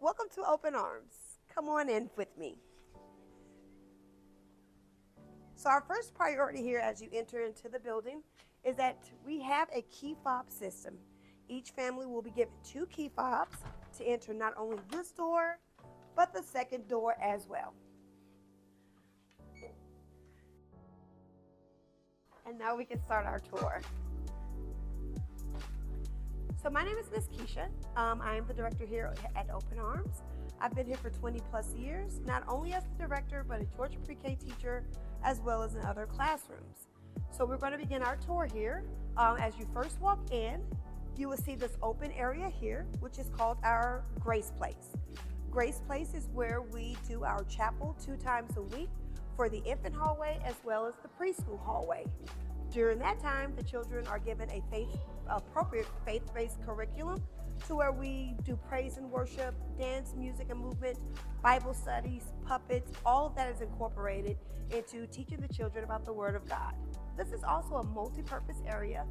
Welcome to Open Arms. Come on in with me. So our first priority here as you enter into the building is that we have a key fob system. Each family will be given 2 key fobs to enter not only this door, but the second door as well. And now we can start our tour. So my name is Miss Keisha. I am the director here at Open Arms. I've been here for 20 plus years, not only as the director, but a Georgia pre-K teacher, as well as in other classrooms. So we're going to begin our tour here. As you first walk in, you will see this open area here, which is called our Grace Place. Grace Place is where we do our chapel 2 times a week for the infant hallway as well as the preschool hallway. During that time, the children are given a appropriate faith-based curriculum to where we do praise and worship, dance, music and movement, Bible studies, puppets, all of that is incorporated into teaching the children about the Word of God. This is also a multi-purpose area.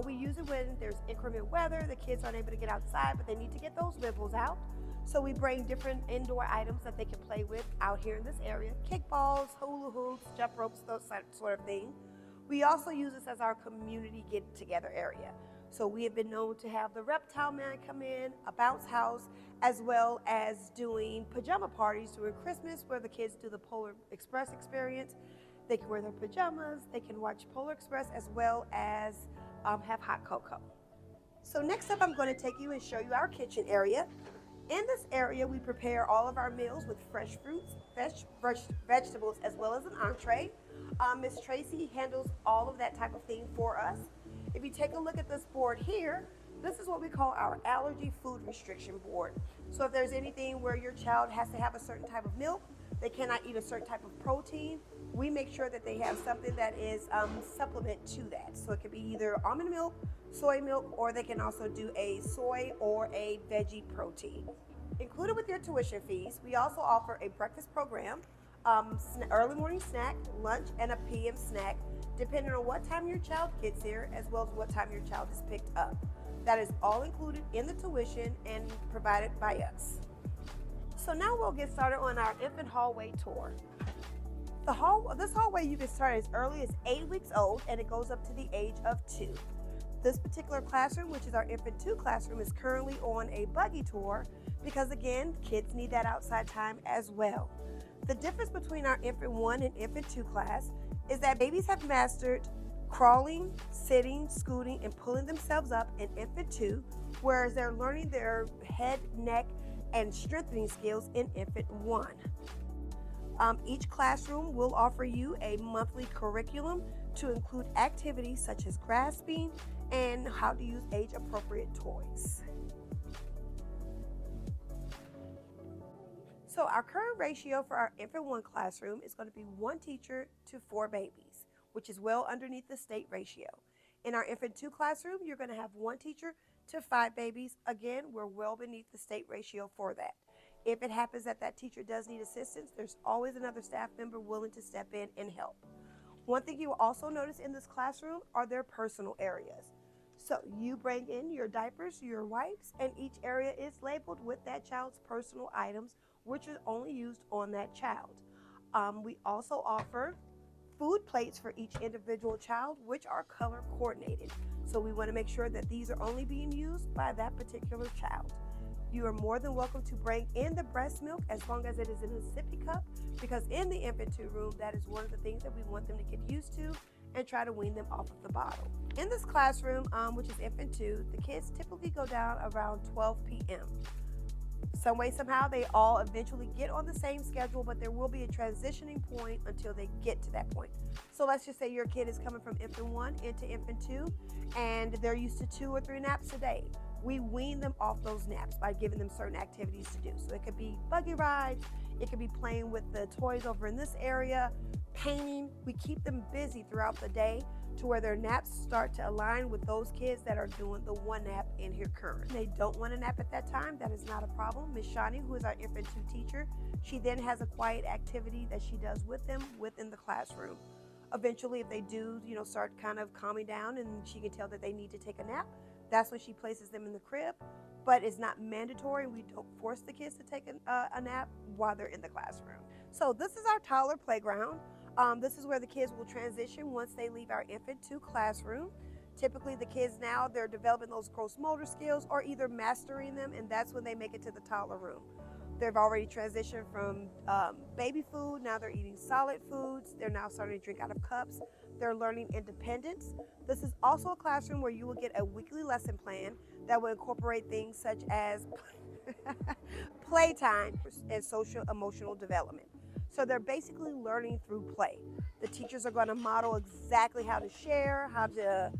We use it when there's inclement weather, the kids aren't able to get outside, but they need to get those wibbles out. So we bring different indoor items that they can play with out here in this area, kickballs, hula hoops, jump ropes, those sort of things. We also use this as our community get-together area. So we have been known to have the reptile man come in, a bounce house, as well as doing pajama parties during Christmas where the kids do the Polar Express experience. They can wear their pajamas, they can watch Polar Express, as well as have hot cocoa. So next up, I'm going to take you and show you our kitchen area. In this area, we prepare all of our meals with fresh fruits, vegetables, as well as an entree. Miss Tracy handles all of that type of thing for us. If you take a look at this board here, this is what we call our allergy food restriction board. So if there's anything where your child has to have a certain type of milk, they cannot eat a certain type of protein, we make sure that they have something that is supplement to that. So it could be either almond milk, soy milk, or they can also do a soy or a veggie protein. Included with your tuition fees, we also offer a breakfast program, early morning snack, lunch, and a PM snack, depending on what time your child gets here, as well as what time your child is picked up. That is all included in the tuition and provided by us. So now we'll get started on our infant hallway tour. This hallway you can start as early as 8 weeks old, and it goes up to the age of 2. This particular classroom, which is our infant 2 classroom, is currently on a buggy tour because, again, kids need that outside time as well. The difference between our infant 1 and infant 2 class is that babies have mastered crawling, sitting, scooting, and pulling themselves up in infant 2, whereas they're learning their head, neck, and strengthening skills in infant 1. Each classroom will offer you a monthly curriculum to include activities such as grasping and how to use age-appropriate toys. So our current ratio for our infant 1 classroom is going to be 1 teacher to 4 babies, which is well underneath the state ratio. In our infant 2 classroom, you're going to have 1 teacher to 5 babies. Again, we're well beneath the state ratio for that. If it happens that that teacher does need assistance, there's always another staff member willing to step in and help. One thing you will also notice in this classroom are their personal areas. So you bring in your diapers, your wipes, and each area is labeled with that child's personal items, which is only used on that child. We also offer food plates for each individual child, which are color coordinated. So we want to make sure that these are only being used by that particular child. You are more than welcome to bring in the breast milk as long as it is in a sippy cup, because in the infant 2 room, that is one of the things that we want them to get used to and try to wean them off of the bottle. In this classroom, which is infant 2, the kids typically go down around 12 p.m. Some way, somehow, they all eventually get on the same schedule, but there will be a transitioning point until they get to that point. So let's just say your kid is coming from infant 1 into infant 2, and they're used to 2 or 3 naps a day. We wean them off those naps by giving them certain activities to do. So it could be buggy rides, it could be playing with the toys over in this area, painting. We keep them busy throughout the day to where their naps start to align with those kids that are doing the 1 nap in here current. They don't want a nap at that time, that is not a problem. Miss Shani, who is our infant 2 teacher, she then has a quiet activity that she does with them within the classroom. Eventually, if they do, start kind of calming down and she can tell that they need to take a nap, that's when she places them in the crib, but it's not mandatory. We don't force the kids to take a nap while they're in the classroom. So this is our toddler playground. This is where the kids will transition once they leave our infant to classroom. Typically the kids now, they're developing those gross motor skills or either mastering them, and that's when they make it to the toddler room. They've already transitioned from baby food, now they're eating solid foods. They're now starting to drink out of cups. They're learning independence. This is also a classroom where you will get a weekly lesson plan that will incorporate things such as playtime and social emotional development. So they're basically learning through play. The teachers are going to model exactly how to share, how to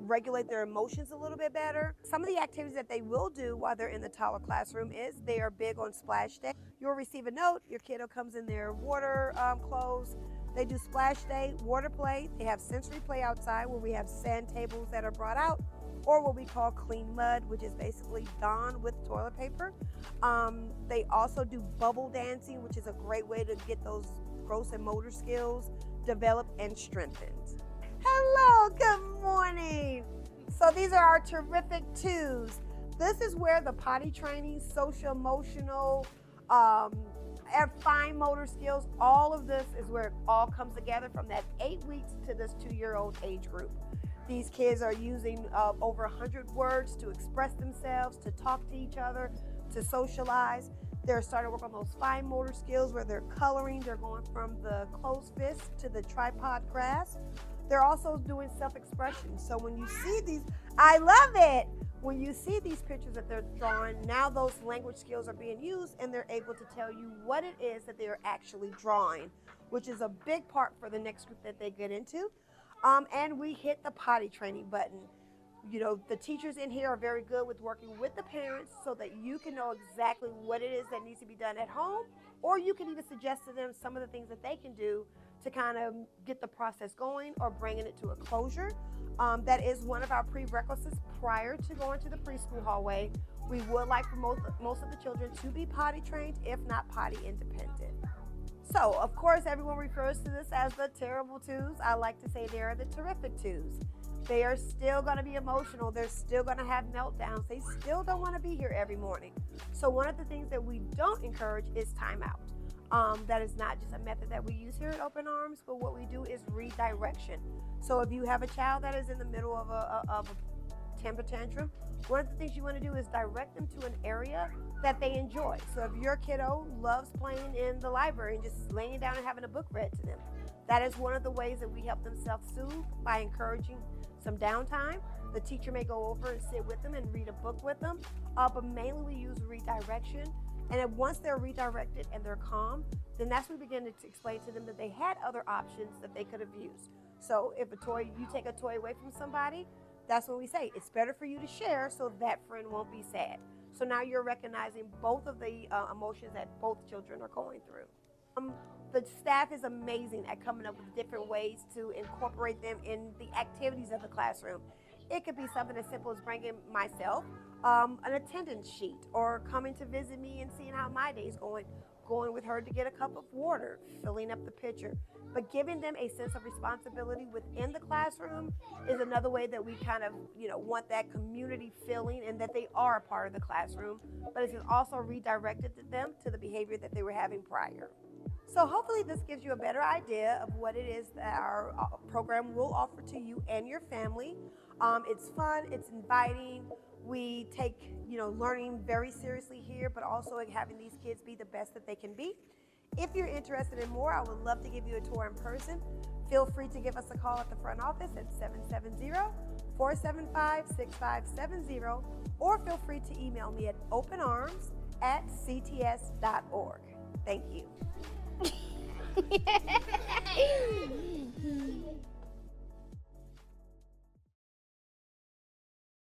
regulate their emotions a little bit better. Some of the activities that they will do while they're in the toddler classroom is they are big on splash day. You'll receive a note, your kiddo comes in their water clothes. They do splash day, water play. They have sensory play outside where we have sand tables that are brought out, or what we call clean mud, which is basically Dawn with toilet paper. They also do bubble dancing, which is a great way to get those gross and motor skills developed and strengthened. Hello, good morning. So these are our terrific twos. This is where the potty training, social emotional, and fine motor skills, all of this is where it all comes together from that 8 weeks to this 2-year-old age group. These kids are using over 100 words to express themselves, to talk to each other, to socialize. They're starting to work on those fine motor skills where they're coloring. They're going from the closed fist to the tripod grasp. They're also doing self-expression. So when you see these, I love it. When you see these pictures that they're drawing, now those language skills are being used and they're able to tell you what it is that they're actually drawing, which is a big part for the next group that they get into. And we hit the potty training button. You know, the teachers in here are very good with working with the parents so that you can know exactly what it is that needs to be done at home, or you can even suggest to them some of the things that they can do to kind of get the process going or bringing it to a closure. That is one of our prerequisites prior to going to the preschool hallway. We would like for most of the children to be potty trained, if not potty independent. So, of course, everyone refers to this as the terrible twos. I like to say they are the terrific twos. They are still going to be emotional. They're still going to have meltdowns. They still don't want to be here every morning. So one of the things that we don't encourage is timeout. That is not just a method that we use here at Open Arms, but what we do is redirection. So if you have a child that is in the middle of a temper tantrum, one of the things you want to do is direct them to an area that they enjoy. So if your kiddo loves playing in the library and just laying down and having a book read to them, that is one of the ways that we help them self-soothe by encouraging some downtime. The teacher may go over and sit with them and read a book with them, but mainly we use redirection. And then once they're redirected and they're calm, then that's when we begin to explain to them that they had other options that they could have used. So if you take a toy away from somebody, that's when we say it's better for you to share so that friend won't be sad. So now you're recognizing both of the emotions that both children are going through. The staff is amazing at coming up with different ways to incorporate them in the activities of the classroom. It could be something as simple as bringing myself an attendance sheet, or coming to visit me and seeing how my day's going with her to get a cup of water, filling up the pitcher. But giving them a sense of responsibility within the classroom is another way that we kind of, want that community feeling and that they are a part of the classroom, but it can also redirect them to the behavior that they were having prior. So hopefully this gives you a better idea of what it is that our program will offer to you and your family. It's fun, it's inviting. We take, learning very seriously here, but also having these kids be the best that they can be. If you're interested in more, I would love to give you a tour in person. Feel free to give us a call at the front office at 770-475-6570, or feel free to email me at openarms@cts.org. Thank you.